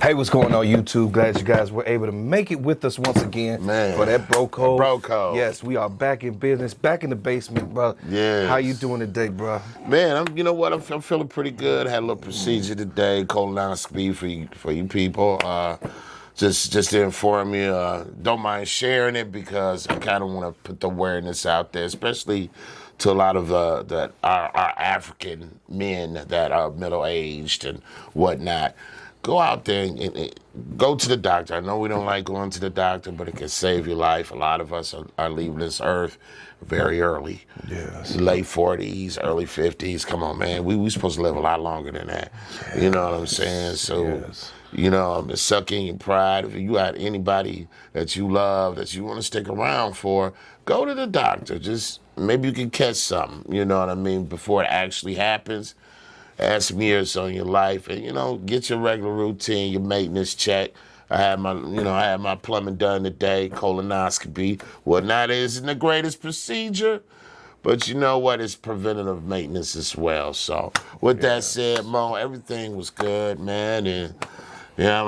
Hey, what's going on, YouTube? Glad you guys were able to make it with us once again for that bro code. Bro code. Yes, we are back in business, back in the basement, bro. Yes. How you doing today, bro? Man, you know what? I'm feeling pretty good. Had a little procedure today, colonoscopy for you people. Just to inform you, don't mind sharing it because I kind of want to put the awareness out there, especially to a lot of our African men that are middle-aged and whatnot. Go out there and go to the doctor. I know we don't like going to the doctor, but it can save your life. A lot of us are leaving this earth very early. Yes. Late 40s, early 50s. Come on, man. We supposed to live a lot longer than that. Yes. You know what I'm saying? So, yes. You know, suck in your pride. If you got anybody that you love, that you want to stick around for, go to the doctor. Just maybe you can catch something, you know what I mean, before it actually happens. Add some years on your life, and you know, get your regular routine, your maintenance check. I had my plumbing done today, colonoscopy. Whatnot isn't the greatest procedure, but you know what? It's preventative maintenance as well. So, with that said, Mo, everything was good, man, and yeah,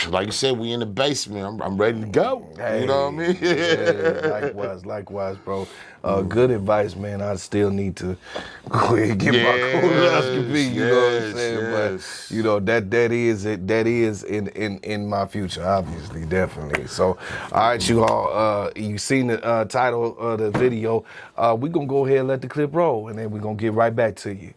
like you said, we in the basement. I'm ready to go. Hey, you know what I mean? Yeah, likewise, bro. Good advice, man. I still need to go ahead and get my colonoscopy. You know what I'm saying? Yes. But you know that is it. That is in my future, obviously, definitely. So, all right, you all. You seen the title of the video? We gonna go ahead and let the clip roll, and then we are gonna get right back to you.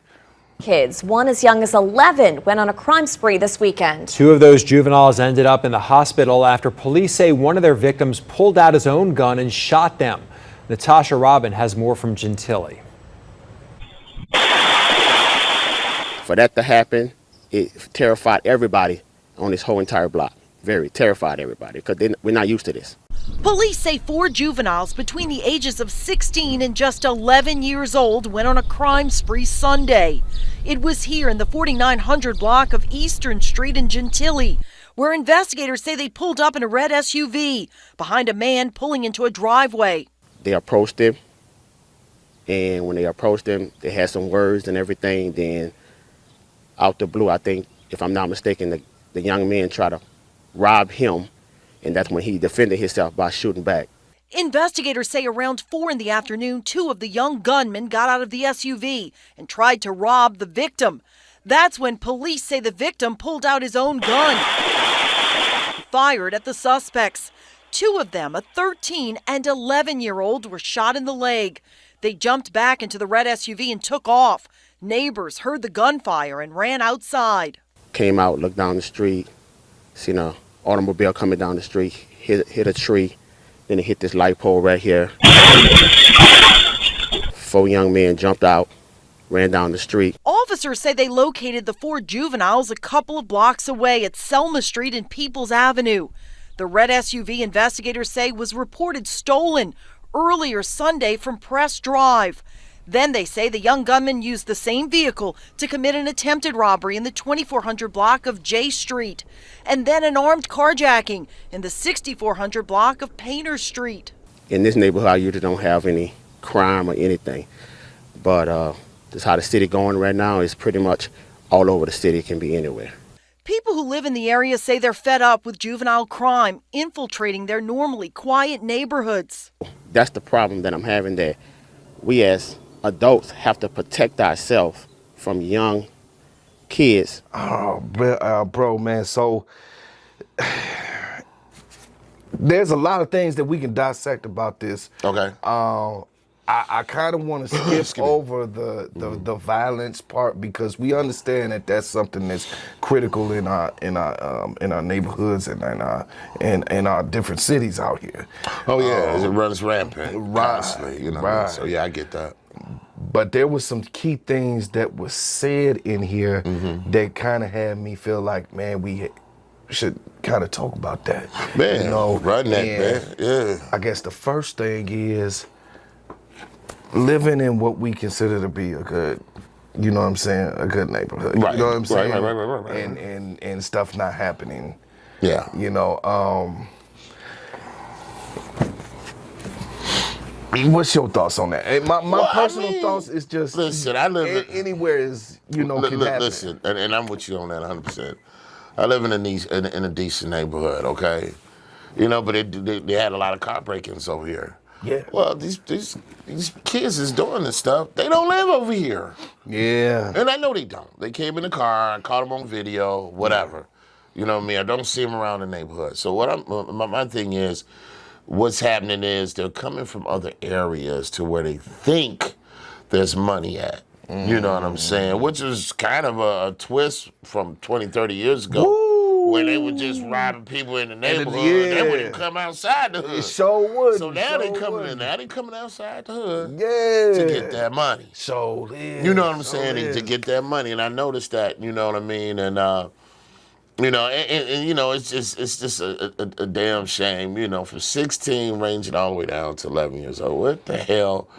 Kids, one as young as 11, went on a crime spree this weekend. Two of those juveniles ended up in the hospital after police say one of their victims pulled out his own gun and shot them. Natasha Robin has more from Gentilly. For that to happen, it terrified everybody on this whole entire block. Very terrified everybody because we're not used to this. Police say 4 juveniles between the ages of 16 and just 11 years old went on a crime spree Sunday. It was here in the 4900 block of Eastern Street in Gentilly, where investigators say they pulled up in a red SUV behind a man pulling into a driveway. They approached him, and when they approached him, they had some words and everything. Then out the blue, I think, if I'm not mistaken, the young man tried to rob him, and that's when he defended himself by shooting back. Investigators say around 4 in the afternoon, 2 of the young gunmen got out of the SUV and tried to rob the victim. That's when police say the victim pulled out his own gun, fired at the suspects. 2 of them, a 13 and 11-year-old, were shot in the leg. They jumped back into the red SUV and took off. Neighbors heard the gunfire and ran outside. Came out, looked down the street, seen an automobile coming down the street, hit a tree, then it hit this light pole right here. 4 young men jumped out, ran down the street. Officers say they located the 4 juveniles a couple of blocks away at Selma Street and Peoples Avenue. The red SUV, investigators say, was reported stolen earlier Sunday from Press Drive. Then they say the young gunman used the same vehicle to commit an attempted robbery in the 2400 block of J Street, and then an armed carjacking in the 6400 block of Painter Street. In this neighborhood, I usually don't have any crime or anything, but this is how the city going right now. It's pretty much all over the city. It can be anywhere. People who live in the area say they're fed up with juvenile crime infiltrating their normally quiet neighborhoods. That's the problem that I'm having, that we as adults have to protect ourselves from young kids. Oh, bro, man. So there's a lot of things that we can dissect about this. Okay. I kind of want to skip over the violence part because we understand that that's something that's critical in our neighborhoods and in our different cities out here. Oh yeah, it runs rampant constantly, you know. Right. So yeah, I get that. But there was some key things that was said in here that kind of had me feel like, man, we should kind of talk about that. Man, you know, run that, man. Yeah. I guess the first thing is living in what we consider to be a good, you know what I'm saying, a good neighborhood. Right. You know what I'm saying? Right. And stuff not happening. Yeah. You know, what's your thoughts on that? My personal thoughts is just, listen, I live anywhere is, you know, can happen. Listen, and I'm with you on that 100%. I live in a decent neighborhood, okay? You know, but they had a lot of car break-ins over here. Yeah. Well, these kids is doing this stuff. They don't live over here. Yeah. And I know they don't. They came in the car, I caught them on video, whatever. You know what I mean? I don't see them around the neighborhood. So my thing is, what's happening is they're coming from other areas to where they think there's money at. You know what I'm saying? Which is kind of a twist from 20, 30 years ago. Woo! When they were just robbing people in the neighborhood. yeah. They wouldn't come outside the hood. It sure would. So now they coming in. Now they coming outside the hood Yeah. to get that money. So is. You know what I'm So saying? is. To get that money, and I noticed that. You know what I mean? And you know, and you know, it's just a damn shame. You know, from 16 ranging all the way down to 11 years old. What the hell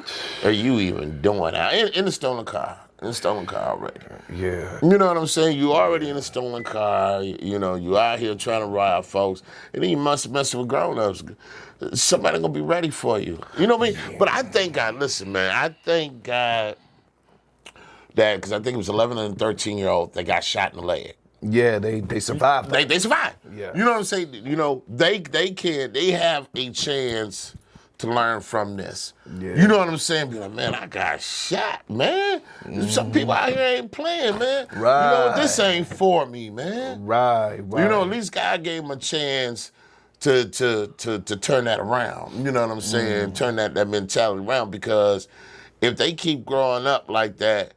are you even doing out in a stolen car? In a stolen car already. Yeah. You know what I'm saying? You already in a stolen car. You know, you out here trying to rob folks, and then you must mess with grown-ups. Somebody gonna be ready for you. You know what I mean? Yeah. But I thank God. Listen, man. I thank God that because I think it was 11 and 13-year-old that got shot in the leg. Yeah, they survived. They survived. Yeah. You know what I'm saying? You know, they have a chance to learn from this. Yeah. You know what I'm saying? Be like, man, I got shot, man. Some people out here ain't playing, man. Right. You know, this ain't for me, man. Right. You know, at least God gave him a chance to turn that around. You know what I'm saying? Turn that mentality around, because if they keep growing up like that,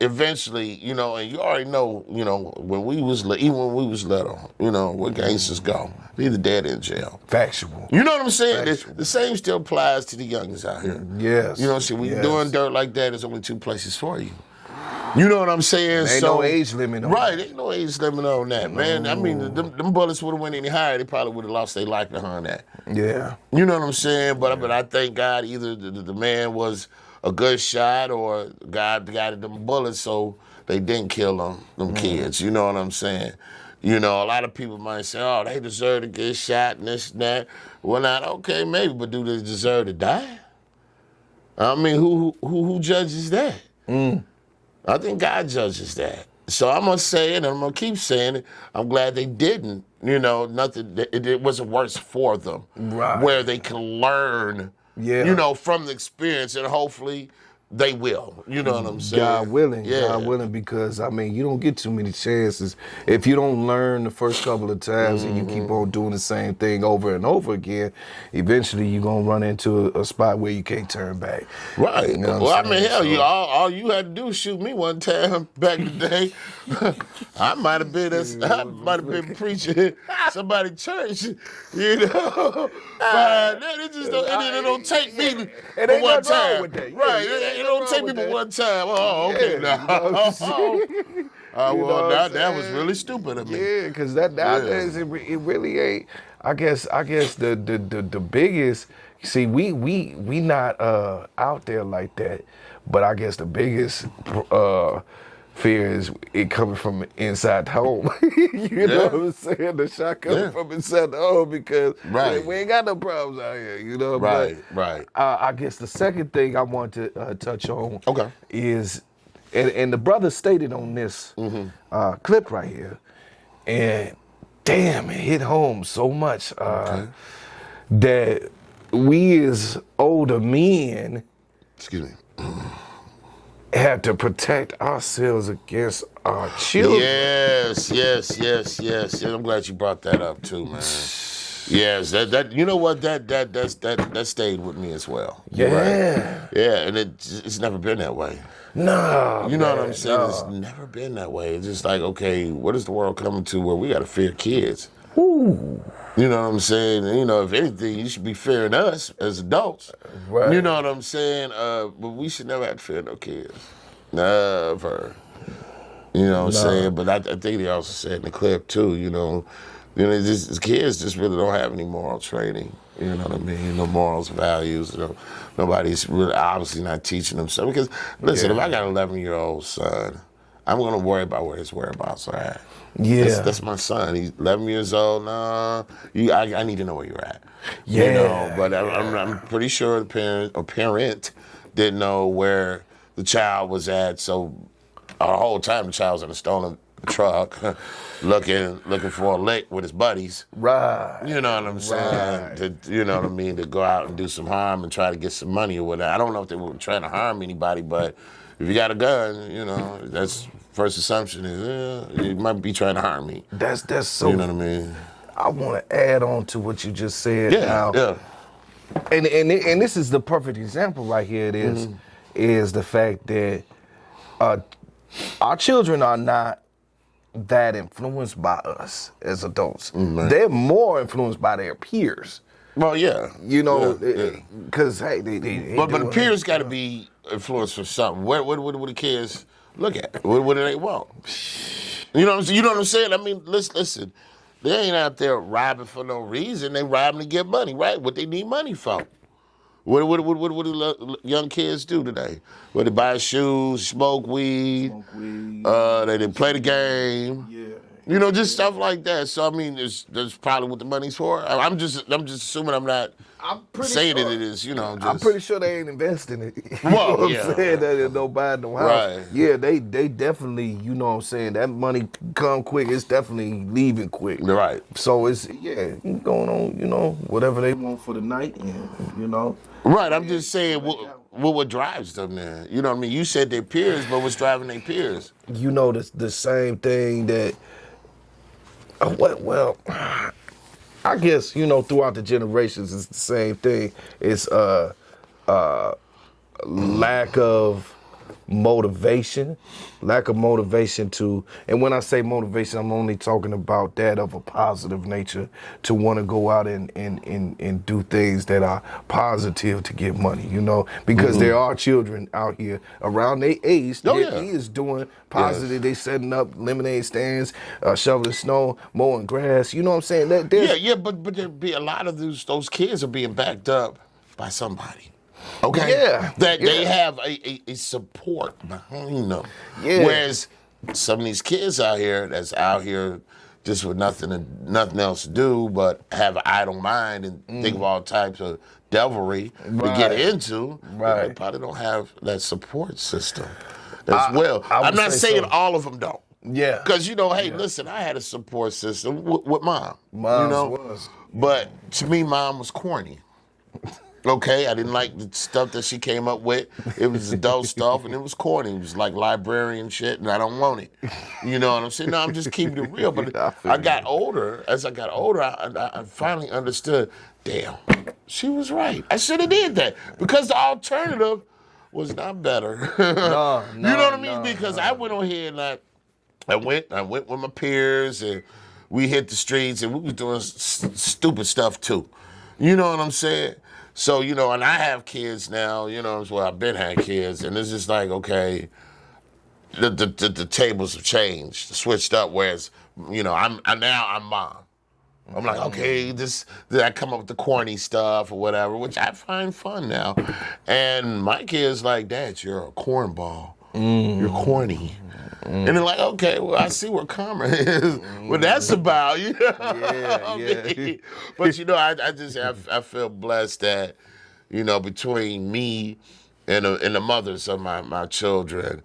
eventually, you know, and you already know, you know, when we was little, you know, where gangsters go, they either dead or in jail. Factual. You know what I'm saying? The same still applies to the youngins out here. Yes. You know what I'm saying? When you're doing dirt like that, there's only two places for you. You know what I'm saying? Ain't no age limit on right, that. ain't no age limit on that, man. I mean, them bullets would have went any higher, they probably would have lost their life behind that. Yeah. You know what I'm saying? But I thank God either the man was a good shot or God got them bullets so they didn't kill them kids. You know what I'm saying? You know, a lot of people might say, oh, they deserve to get shot and this and that. Well, not okay, maybe, but do they deserve to die? I mean, who judges that? I think God judges that. So I'm going to say it, and I'm going to keep saying it. I'm glad they didn't. You know, nothing. It wasn't worse for them. Right. Where they can learn, you know, from the experience, and hopefully they will. You know what I'm saying? God willing. Yeah. God willing, because, I mean, you don't get too many chances. If you don't learn the first couple of times and you keep on doing the same thing over and over again, eventually you're going to run into a spot where you can't turn back. Right. You know well, what I'm I mean, hell, saying? all you had to do was shoot me one time back in the day. I might have been preaching somebody's church, you know. But it just don't take me It for ain't one nothing wrong time. with that. Yeah, Right. yeah, It don't take me with but that. one time. Oh, okay. Yeah, Now. you know what I'm saying? Well, You know what that I'm was saying? really stupid of me. Yeah, because nowadays it really ain't. I guess the biggest. See, we not out there like that, but I guess the biggest fear is it coming from inside the home. You know what I'm saying? The shot coming from inside the home, because we ain't got no problems out here. You know. Right. But, Right. I guess the second thing I want to touch on is. And the brother stated on this clip right here, and damn, it hit home so much that we as older men, have to protect ourselves against our children. Yes. I'm glad you brought that up too, man. Yes, that you know what, that stayed with me as well. Yeah. Right. Yeah, and it's never been that way. No, you know what I'm saying? It's never been that way. It's just like, okay, what is the world coming to where we got to fear kids? Ooh. You know what I'm saying? You know, if anything, you should be fearing us as adults. Right. You know what I'm saying? But we should never have to fear no kids. Never. You know what I'm saying? But I think they also said in the clip too, you know, just kids just really don't have any moral training. You know what I mean? No morals, values. You know, nobody's really obviously not teaching them something. Because listen, if I got an 11-year-old son, I'm gonna worry about where his whereabouts are at. Yeah, that's my son. He's 11 years old. I need to know where you're at. Yeah, you know. But I'm pretty sure the parent didn't know where the child was at. So the whole time the child was in a stolen truck, looking for a lick with his buddies. Right. You know what I'm saying? You know what I mean? To go out and do some harm and try to get some money or whatever. I don't know if they were trying to harm anybody, but if you got a gun, you know, that's first assumption is, you might be trying to harm me. That's so. You know what I mean? I want to add on to what you just said. Yeah, now. yeah. And this is the perfect example right here. Is the fact that our children are not that influenced by us as adults. Mm-hmm. They're more influenced by their peers. Well, yeah. You know, Yeah. because hey, they But the peers got to be influenced from something. What do the kids look at? What do they want? You know what I'm saying? I mean, listen. They ain't out there robbing for no reason. They robbing to get money, right? What they need money for. What do young kids do today? Well, they buy shoes, smoke weed. They play the game. Yeah. You know, just stuff like that. So I mean, that's probably what the money's for. I'm just assuming I'm not saying sure. that it is. You know, I'm pretty sure they ain't investing it. You Well, know what yeah. I'm saying? That nobody no house. Right. Yeah, they definitely. You know what I'm saying? That money come quick. It's definitely leaving quick. Right. So it's going on. You know, whatever they want for the night. And, you know. Right. I'm just saying what drives them there. You know what I mean? You said their peers, but what's driving their peers? You know the same thing that. Well, I guess, you know, throughout the generations, it's the same thing. It's lack of motivation to, and when I say motivation, I'm only talking about that of a positive nature, to want to go out and do things that are positive to get money, you know, because there are children out here around their age that is doing positive. Yes. They setting up lemonade stands, shoveling snow, mowing grass, you know what I'm saying? But there be a lot of those kids are being backed up by somebody. Okay. Yeah. They have a support behind them. Yeah. Whereas some of these kids that's out here just with nothing else to do but have an idle mind and think of all types of devilry to get into. Right. They probably don't have that support system as well. I'm not saying all of them don't. Yeah. Because, listen, I had a support system with mom. Mine was. But to me, mom was corny. Okay, I didn't like the stuff that she came up with. It was adult stuff, and it was corny. It was like librarian shit, and I don't want it. You know what I'm saying? No, I'm just keeping it real. But I got older. As I got older, I finally understood, damn, she was right. I should have did that. Because the alternative was not better. No, you know what I mean? Because I went on here and I went with my peers, and we hit the streets, and we was doing stupid stuff too. You know what I'm saying? So, and I have kids now, I've been had kids, and it's just like, okay, the tables have changed, switched up, whereas, I'm mom. I'm like, okay, I come up with the corny stuff or whatever, which I find fun now. And my kid's like, Dad, you're a cornball. You're corny. And they're like, okay, well, I see where karma is. What that's about, you know? Yeah. But, I feel blessed that, between me and the mothers of my children,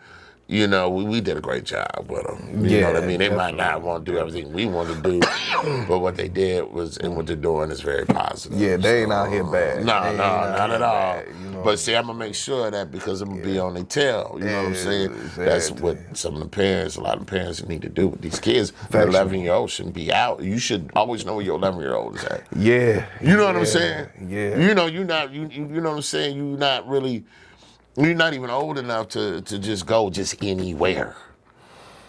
we did a great job with them. You know what I mean? They might not want to do everything we want to do, but what they did and what they're doing is very positive. Yeah, they ain't out here bad. No, not at all. But see, I'm going to make sure of that because I'm going to be on their tail. You know what I'm saying? Exactly. That's what some of the parents, a lot of parents need to do with these kids. The 11-year-old shouldn't be out. You should always know where your 11-year-old is at. Yeah. You know what I'm saying? Yeah. You know what I'm saying? You're not even old enough to just go just anywhere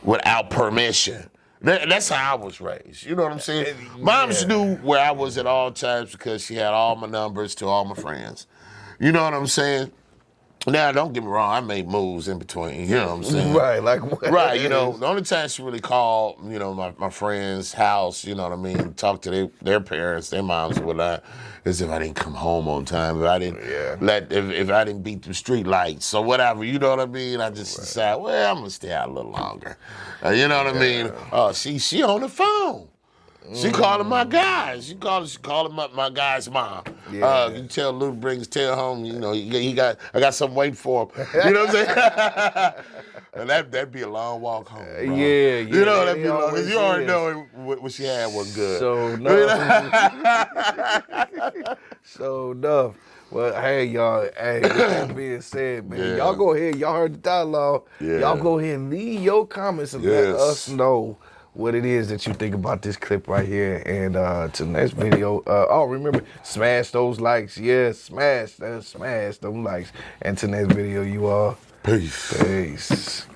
without permission. That's how I was raised. You know what I'm saying? Moms knew where I was at all times because she had all my numbers to all my friends. You know what I'm saying? Now, don't get me wrong, I made moves in between, you know what I'm saying? Right, like what? Right, the only time she really called, my friend's house, you know what I mean, talk to their parents, their moms or whatnot, is if I didn't come home on time, if I didn't if I didn't beat the street lights or whatever, you know what I mean? I just decided, well, I'm gonna stay out a little longer. You know what I mean? Oh, she on the phone. She calling my guys. She calling my guy's mom. You tell Lou brings tail home. I got something waiting for him. You know what I'm saying? And that'd be a long walk home. Bro. Yeah, You know, that'd it be long. 'Cause always you already is. know what she had was good. So enough. So enough. Well, hey, y'all. Hey, with that being said, man, Yeah. y'all go ahead. Y'all heard the dialogue. Yeah. Y'all go ahead and leave your comments and let us know what it is that you think about this clip right here. And to the next video, remember, smash those likes. Yes, smash them likes. And to the next video, you all. Peace. Peace.